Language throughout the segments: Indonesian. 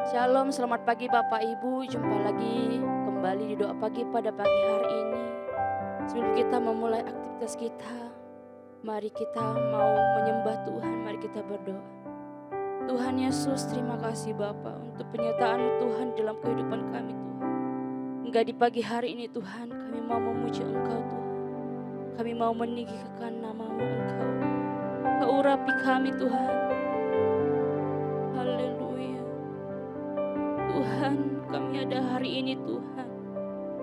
Shalom, selamat pagi Bapak Ibu. Jumpa lagi kembali di doa pagi pada pagi hari ini. Sebelum kita memulai aktivitas kita, mari kita mau menyembah Tuhan, mari kita berdoa. Tuhan Yesus, terima kasih Bapa untuk penyertaan Tuhan dalam kehidupan kami Tuhan. Hingga di pagi hari ini Tuhan, kami mau memuji Engkau Tuhan. Kami mau meninggikan nama-Mu Engkau. Kau urapi kami Tuhan. Haleluya. Tuhan, kami ada hari ini Tuhan.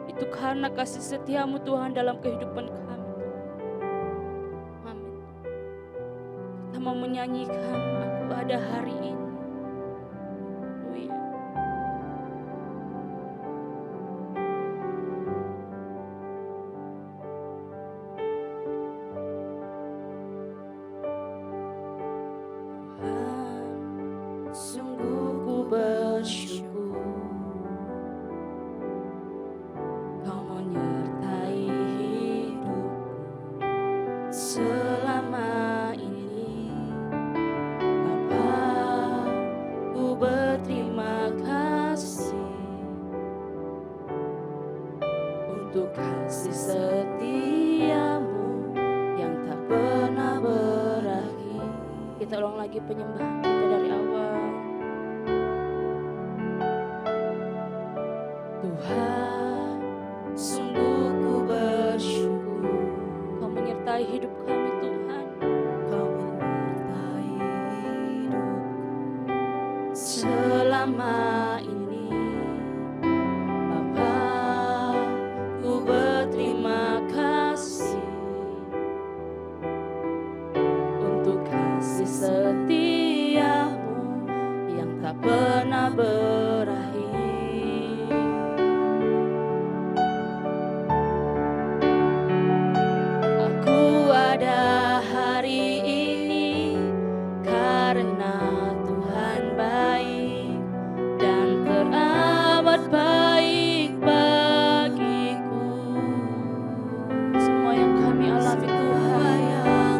Itu karena kasih setia-Mu Tuhan dalam kehidupan kami. Amin. Kita mau menyanyikan aku ada hari ini. Haleluya. Tuhan, sungguh ku bersyukur Kau menyertai hidupku selama ini. Bapa, ku berterima kasih untuk kasih setia-Mu yang tak pernah berakhir. Kita ulang lagi penyembahan kita dari awal. Tuhan, sungguh ku bersyukur Kau menyertai hidup kami Tuhan. Kau menyertai hidupku selama ini. Bapa, ku berterima kasih untuk kasih setia-Mu yang tak pernah berakhir. Aku ada hari ini karena Tuhan baik dan teramat baik bagiku. Semua yang kami alami Tuhan,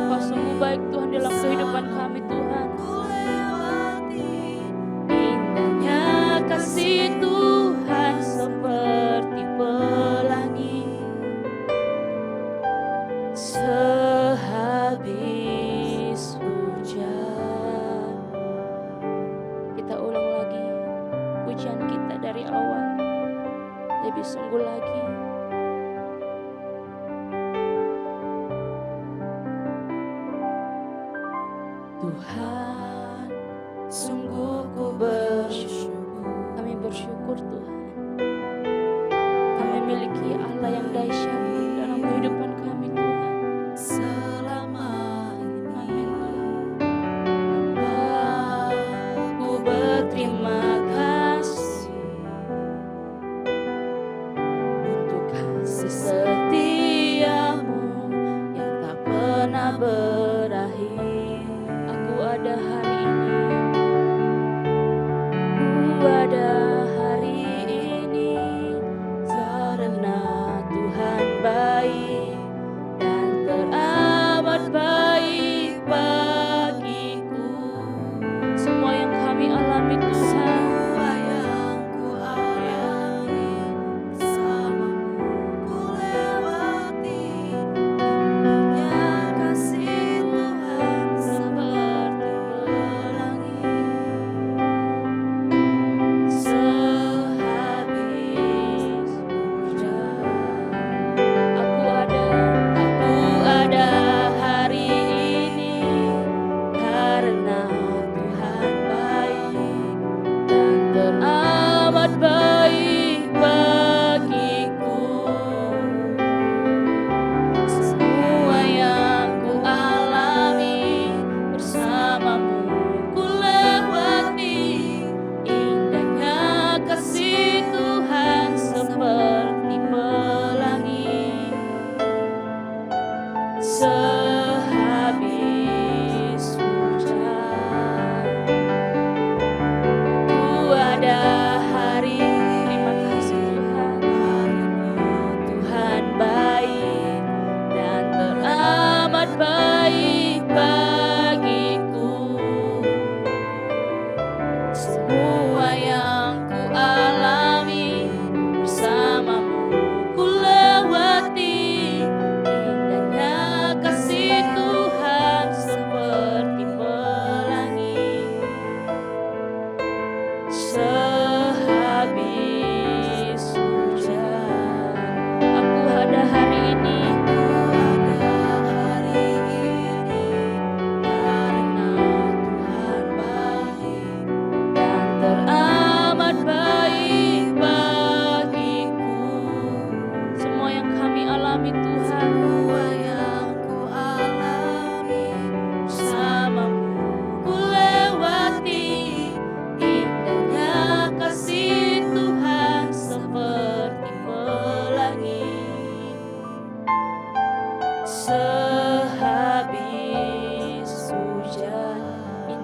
Kau sungguh baik Tuhan dalam kehidupan kami Tuhan. Indahnya kasih Tuhan seperti pelangi sehabis hujan. Kita ulang lagi pujian kita dari awal, lebih sungguh lagi. Tuhan, sungguh ku bersyukur. Kami bersyukur Tuhan. Kami memiliki Allah yang dahsyat dalam kehidupan kami Tuhan. Selama ini. Amin Tuhan. Bapa, ku berterima kasih untuk kasih setia-Mu yang tak pernah berakhir. Aku ada hari ini. Ku ada hari ini karena Tuhan baik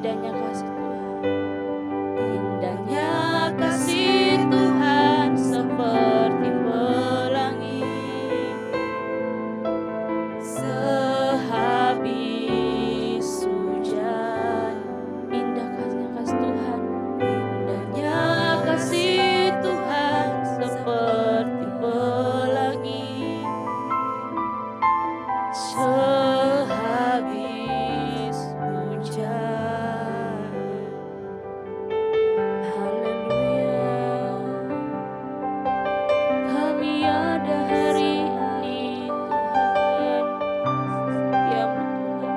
Indahnya kasih Tuhan, indahnya kasih Tuhan seperti pelangi sehabis hujan. Indahnya kasih Tuhan, indahnya kasih Tuhan seperti pelangi sehabis hujan. Haleluya, kami ada hari ini Tuhan, ya Tuhan.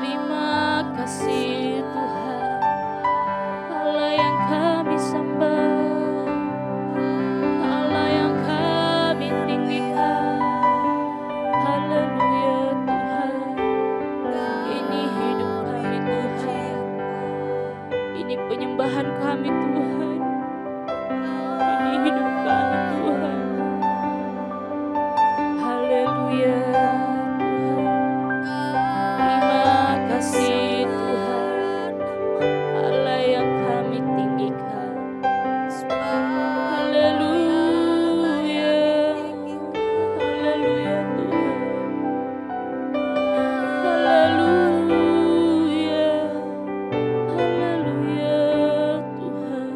Terima kasih Tuhan, Allah yang kami sembah, Allah yang kami tinggikan. Haleluya Tuhan, ini hidup kami Tuhan, ini penyembahan kami Tuhan, ini hidup kami Tuhan. Haleluya Tuhan, terima kasih Tuhan, Allah yang kami tinggikan. Haleluya, haleluya Tuhan, haleluya, haleluya Tuhan,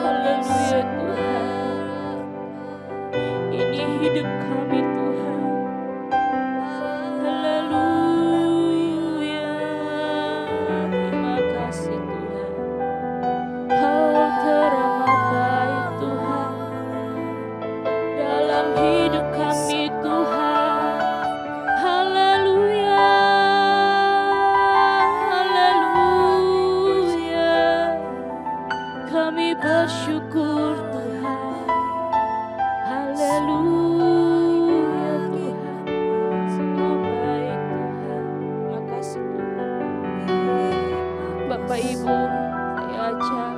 haleluya Tuhan, ini hidup kami Tuhan. Haleluya, terima kasih Tuhan, Kau teramat baik Tuhan dalam hidup kami Tuhan. Haleluya, haleluya, kami bersyukur Tuhan. Haleluya Tuhan, Engkau baik Tuhan. Terima kasih Tuhan. Bapak Ibu, saya ajak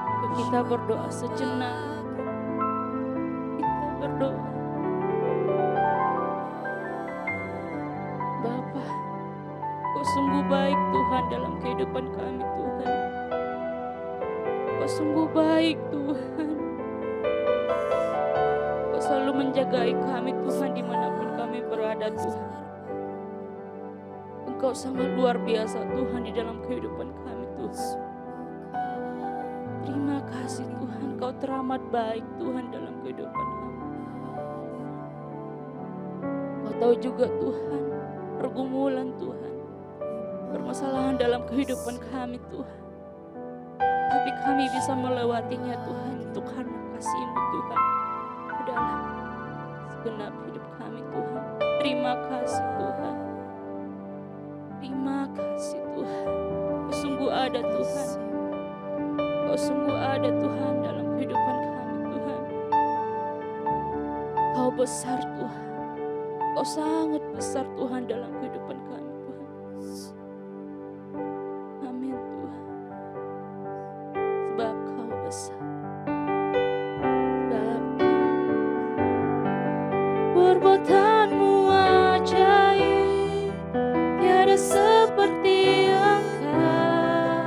untuk kita berdoa sejenak. Kita berdoa. Bapa, Kau sungguh baik Tuhan dalam kehidupan kami Tuhan. Kau sungguh baik Tuhan. Kau selalu menjagai kami Tuhan dimanapun kami berada Tuhan. Engkau sangat luar biasa Tuhan di dalam kehidupan kami Tuhan. Terima kasih Tuhan, Kau teramat baik Tuhan dalam kehidupan kami. Kau tahu juga Tuhan pergumulan Tuhan, permasalahan dalam kehidupan kami Tuhan. Tapi kami bisa melewatinya Tuhan untuk karena kasih-Mu Tuhan dalam segenap hidup kami Tuhan. Terima kasih Tuhan. Terima kasih Tuhan. Kau sungguh ada Tuhan. Kau sungguh ada Tuhan dalam kehidupan kami Tuhan. Kau besar Tuhan. Kau sangat besar Tuhan dalam kehidupan kami Tuhan. Amin Tuhan. Sebab Kau besar. Sebab perbuatan-Mu ajaib, tiada seperti Engkau,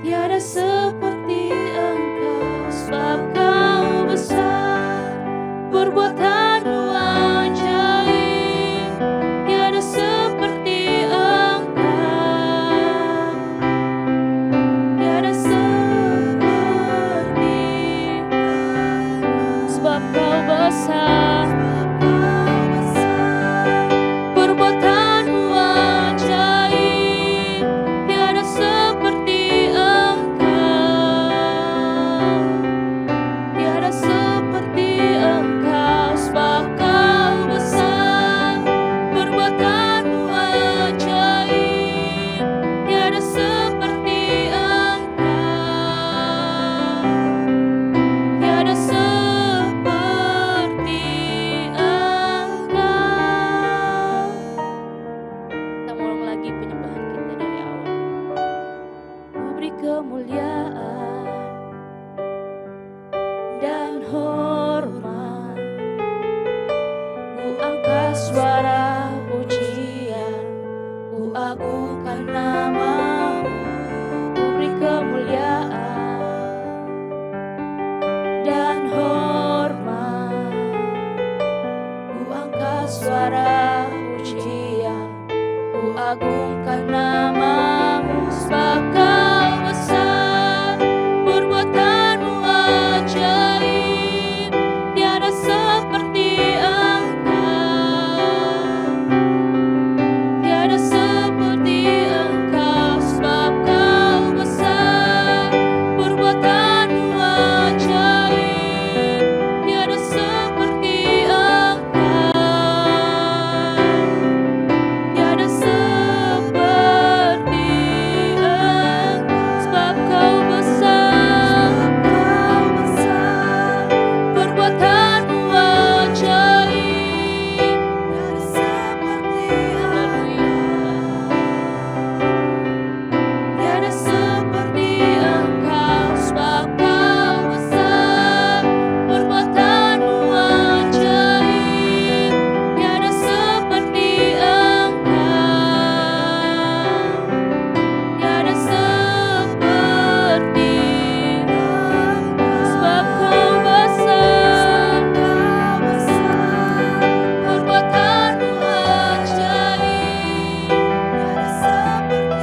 tiada seperti Engkau. Sebab Kau besar, perbuatan-Mu ajaib, agungkan namamu, sebab kau besar, perbuatanmu ajaib, tiada seperti Engkau, tiada seperti Engkau, sebab kau besar, perbuatanmu ajaib, tiada seperti Engkau, tiada seperti Engkau, sebab kau besar, perbuatanmu ajaib, tiada seperti tiada seperti Engkau, sebab kau besar, perbuatanmu ajaib, tiada seperti Engkau, tiada seperti Engkau, sebab kau besar, perbuatanmu ajaib, tiada seperti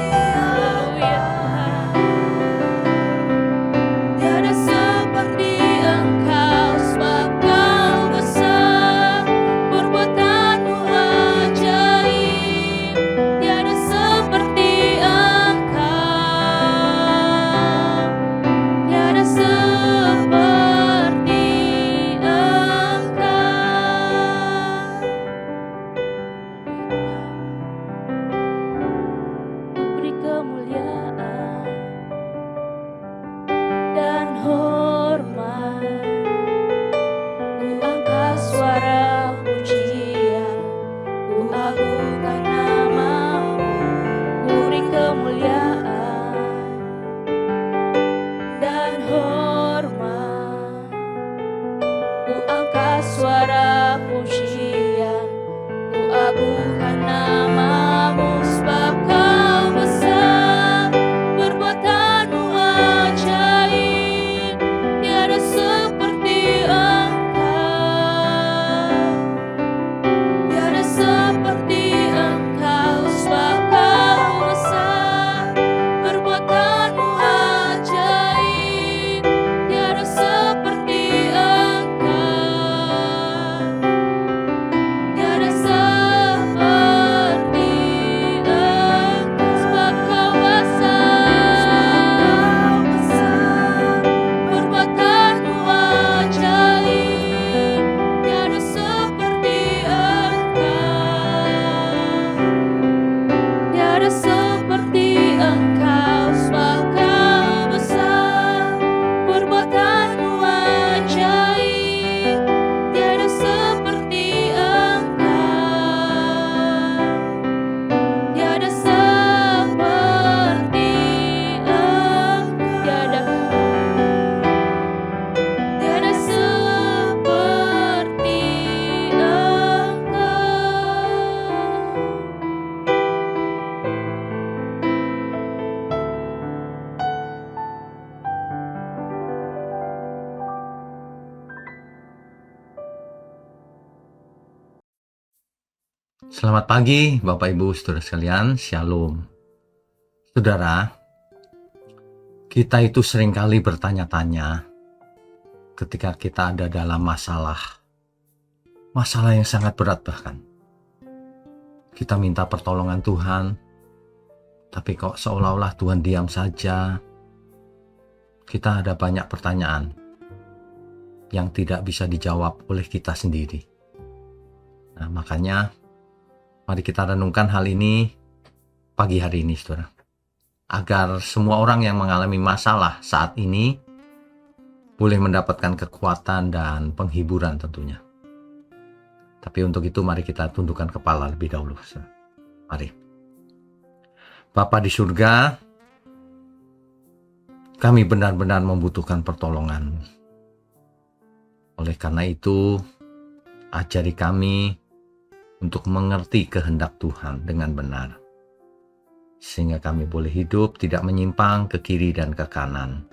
tiada seperti Engkau, sebab kau besar, perbuatanmu ajaib, tiada seperti Engkau, tiada seperti Engkau. Beri kemuliaan dan hormat, ku angkat suara pujian, ku agungkan namamu, ku beri kemuliaan dan hormat, ku angkat suara pujian, ku agungkan namamu, sebab kau besar, perbuatanmu ajaib, tiada seperti Engkau, tiada seperti Engkau, sebab kau besar, perbuatanmu ajaib, tiada seperti Engkau, tiada seperti Engkau, sebab kau besar, perbuatanmu ajaib, tiada seperti Engkau, tiada seperti Engkau, sebab kau besar, perbuatanmu ajaib, tiada seperti Engkau, tiada seperti Engkau, tiada seperti Engkau. Selamat pagi Bapak Ibu Saudara sekalian, Shalom. Saudara, kita itu seringkali bertanya-tanya ketika kita ada dalam masalah yang sangat berat bahkan. Kita minta pertolongan Tuhan, tapi kok seolah-olah Tuhan diam saja. Kita ada banyak pertanyaan yang tidak bisa dijawab oleh kita sendiri. Nah, makanya mari kita renungkan hal ini pagi hari ini, saudara. Agar semua orang yang mengalami masalah saat ini boleh mendapatkan kekuatan dan penghiburan tentunya. Tapi untuk itu mari kita tundukkan kepala lebih dahulu, saudara. Mari. Bapa di surga, kami benar-benar membutuhkan pertolongan. Oleh karena itu, ajari kami untuk mengerti kehendak Tuhan dengan benar, sehingga kami boleh hidup tidak menyimpang ke kiri dan ke kanan.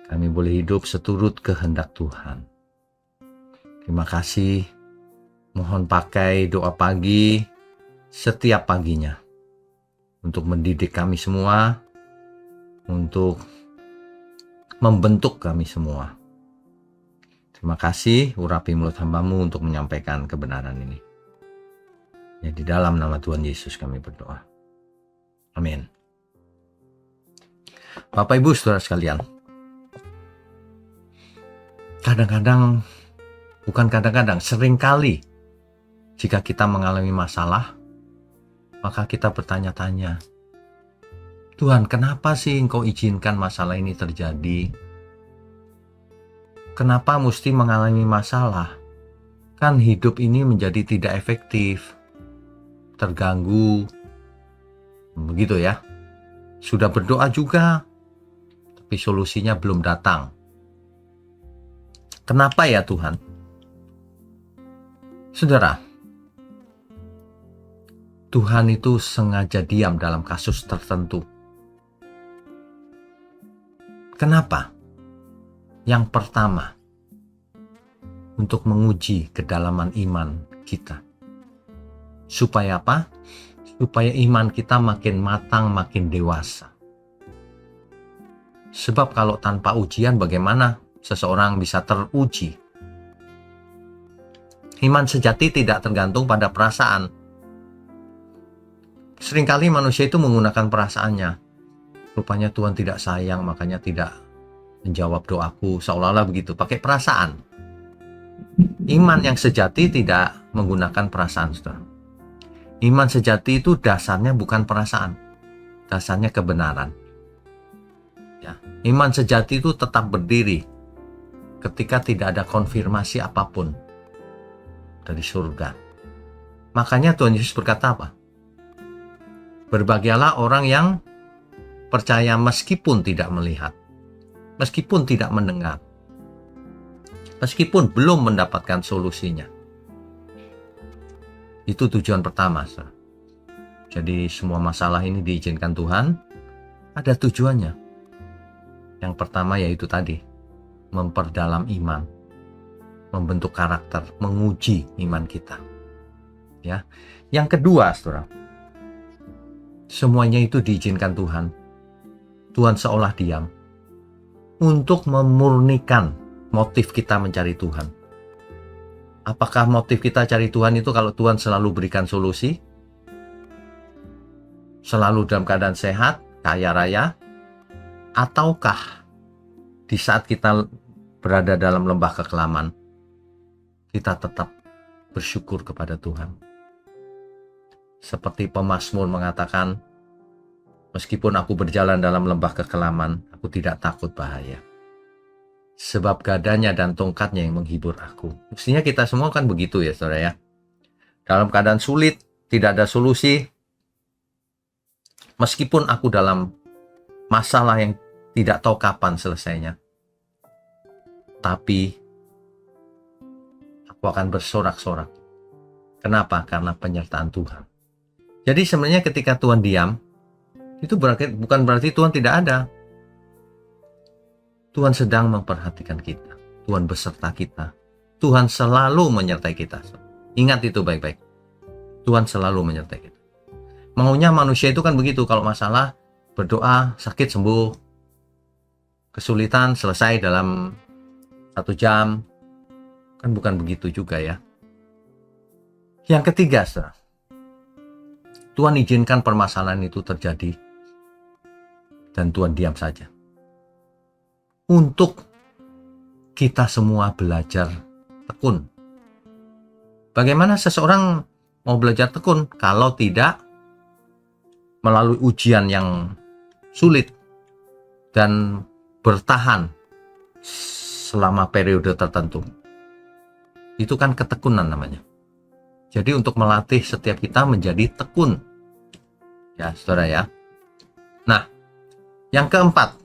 Kami boleh hidup seturut kehendak Tuhan. Terima kasih. Mohon pakai doa pagi setiap paginya untuk mendidik kami semua, untuk membentuk kami semua. Terima kasih, urapi mulut hamba-Mu untuk menyampaikan kebenaran ini. Ya, di dalam nama Tuhan Yesus kami berdoa. Amin. Bapak Ibu Saudara sekalian, seringkali jika kita mengalami masalah, maka kita bertanya-tanya, Tuhan, kenapa sih Engkau izinkan masalah ini terjadi? Kenapa mesti mengalami masalah? Kan hidup ini menjadi tidak efektif, terganggu, begitu ya. Sudah berdoa juga, tapi solusinya belum datang. Kenapa ya Tuhan? Saudara, Tuhan itu sengaja diam dalam kasus tertentu. Kenapa? Yang pertama, untuk menguji kedalaman iman kita. Supaya apa? Supaya iman kita makin matang, makin dewasa. Sebab kalau tanpa ujian bagaimana seseorang bisa teruji? Iman sejati tidak tergantung pada perasaan. Seringkali manusia itu menggunakan perasaannya. Rupanya Tuhan tidak sayang, makanya tidak menjawab doaku, seolah-olah begitu, pakai perasaan. Iman yang sejati tidak menggunakan perasaan, saudara. Iman sejati itu dasarnya bukan perasaan, dasarnya kebenaran. Ya, iman sejati itu tetap berdiri ketika tidak ada konfirmasi apapun dari surga. Makanya Tuhan Yesus berkata apa? Berbahagialah orang yang percaya meskipun tidak melihat, meskipun tidak mendengar, meskipun belum mendapatkan solusinya. Itu tujuan pertama, saudara. Jadi semua masalah ini diizinkan Tuhan, ada tujuannya. Yang pertama yaitu tadi, memperdalam iman, membentuk karakter, menguji iman kita. Ya. Yang kedua, saudara, semuanya itu diizinkan Tuhan. Tuhan seolah diam untuk memurnikan motif kita mencari Tuhan. Apakah motif kita cari Tuhan itu kalau Tuhan selalu berikan solusi? Selalu dalam keadaan sehat, kaya raya? Ataukah di saat kita berada dalam lembah kekelaman, kita tetap bersyukur kepada Tuhan? Seperti pemazmur mengatakan, meskipun aku berjalan dalam lembah kekelaman, aku tidak takut bahaya. Sebab gadanya dan tongkatnya yang menghibur aku. Mestinya kita semua kan begitu ya saudara ya. Dalam keadaan sulit, tidak ada solusi. Meskipun aku dalam masalah yang tidak tahu kapan selesainya. Tapi aku akan bersorak-sorak. Kenapa? Karena penyertaan Tuhan. Jadi sebenarnya ketika Tuhan diam, itu bukan berarti Tuhan tidak ada. Tuhan sedang memperhatikan kita. Tuhan beserta kita. Tuhan selalu menyertai kita. Ingat itu baik-baik. Tuhan selalu menyertai kita. Maunya manusia itu kan begitu. Kalau masalah, berdoa, sakit sembuh. Kesulitan selesai dalam 1 jam. Kan bukan begitu juga ya. Yang ketiga, saudara. Tuhan izinkan permasalahan itu terjadi. Dan Tuhan diam saja. Untuk kita semua belajar tekun. Bagaimana seseorang mau belajar tekun kalau tidak melalui ujian yang sulit dan bertahan selama periode tertentu? Itu kan ketekunan namanya. Jadi untuk melatih setiap kita menjadi tekun. Ya, saudara ya. Nah, yang keempat,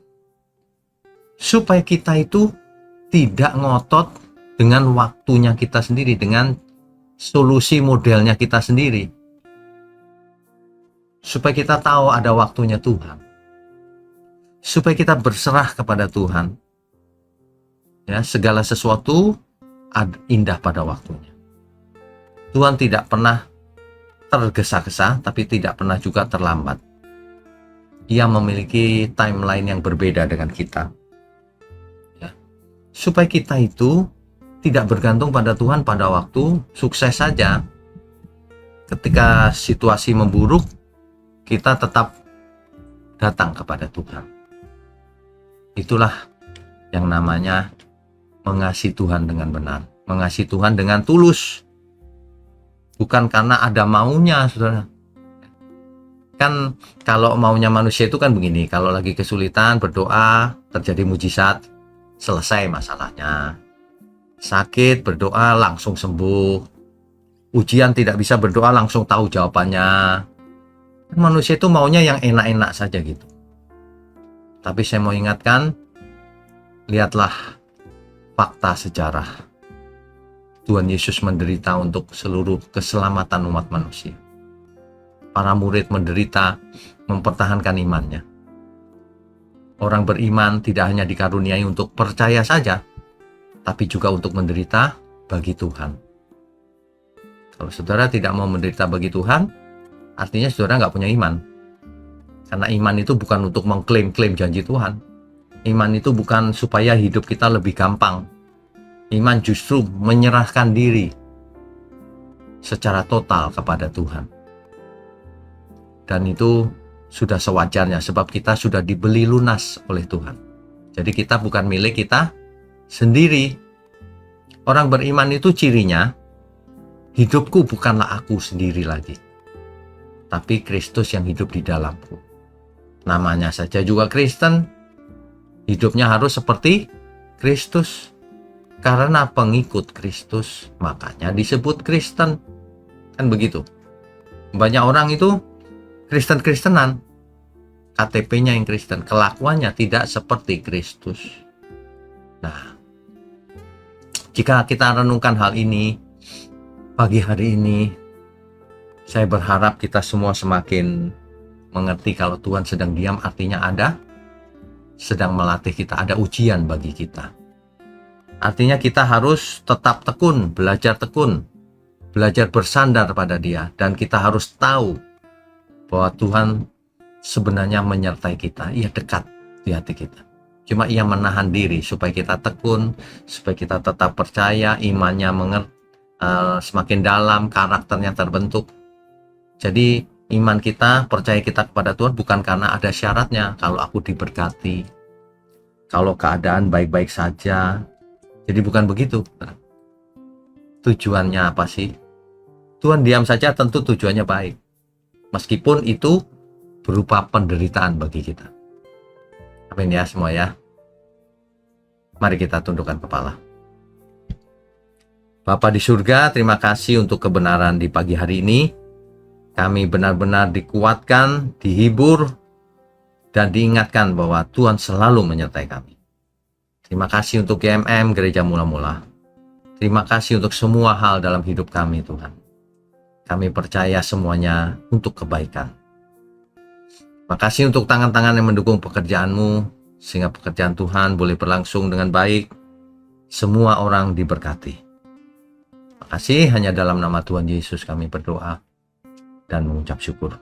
supaya kita itu tidak ngotot dengan waktunya kita sendiri, dengan solusi modelnya kita sendiri. Supaya kita tahu ada waktunya Tuhan. Supaya kita berserah kepada Tuhan. Ya, segala sesuatu indah pada waktunya. Tuhan tidak pernah tergesa-gesa, tapi tidak pernah juga terlambat. ia memiliki timeline yang berbeda dengan kita. Ya. Supaya kita itu tidak bergantung pada Tuhan pada waktu sukses saja. Ketika situasi memburuk, kita tetap datang kepada Tuhan. Itulah yang namanya mengasihi Tuhan dengan benar, mengasihi Tuhan dengan tulus. Bukan karena ada maunya, saudara. Kan kalau maunya manusia itu kan begini, kalau lagi kesulitan berdoa, terjadi mujizat, selesai masalahnya. Sakit berdoa langsung sembuh. Ujian tidak bisa berdoa langsung tahu jawabannya. Manusia itu maunya yang enak-enak saja gitu. Tapi saya mau ingatkan, lihatlah fakta sejarah. Tuhan Yesus menderita untuk seluruh keselamatan umat manusia. Para murid menderita mempertahankan imannya. Orang beriman tidak hanya dikaruniai untuk percaya saja, tapi juga untuk menderita bagi Tuhan. Kalau saudara tidak mau menderita bagi Tuhan, artinya saudara nggak punya iman. Karena iman itu bukan untuk mengklaim-klaim janji Tuhan. Iman itu bukan supaya hidup kita lebih gampang. Iman justru menyerahkan diri secara total kepada Tuhan. Dan itu sudah sewajarnya sebab kita sudah dibeli lunas oleh Tuhan. Jadi kita bukan milik kita sendiri. Orang beriman itu cirinya, hidupku bukanlah aku sendiri lagi, tapi Kristus yang hidup di dalamku. Namanya saja juga Kristen, hidupnya harus seperti Kristus. Karena pengikut Kristus, makanya disebut Kristen. Kan begitu. Banyak orang itu Kristen-Kristenan, KTP-nya yang Kristen, kelakuannya tidak seperti Kristus. Nah, jika kita renungkan hal ini, pagi hari ini, saya berharap kita semua semakin mengerti kalau Tuhan sedang diam, artinya sedang melatih kita, ada ujian bagi kita. Artinya kita harus tetap tekun, belajar bersandar pada Dia, dan kita harus tahu bahwa Tuhan sebenarnya menyertai kita, Ia dekat di hati kita. Cuma Ia menahan diri supaya kita tekun, supaya kita tetap percaya, imannya semakin dalam, karakternya terbentuk. Jadi iman kita, percaya kita kepada Tuhan bukan karena ada syaratnya. Kalau aku diberkati, kalau keadaan baik-baik saja. Jadi bukan begitu. Tujuannya apa sih? Tuhan diam saja tentu tujuannya baik. Meskipun itu berupa penderitaan bagi kita. Amin ya semua ya. Mari kita tundukkan kepala. Bapa di surga, terima kasih untuk kebenaran di pagi hari ini. Kami benar-benar dikuatkan, dihibur, dan diingatkan bahwa Tuhan selalu menyertai kami. Terima kasih untuk GMM, Gereja Mula-Mula. Terima kasih untuk semua hal dalam hidup kami, Tuhan. Kami percaya semuanya untuk kebaikan. Terima kasih untuk tangan-tangan yang mendukung pekerjaan-Mu, sehingga pekerjaan Tuhan boleh berlangsung dengan baik. Semua orang diberkati. Terima kasih, hanya dalam nama Tuhan Yesus kami berdoa dan mengucap syukur.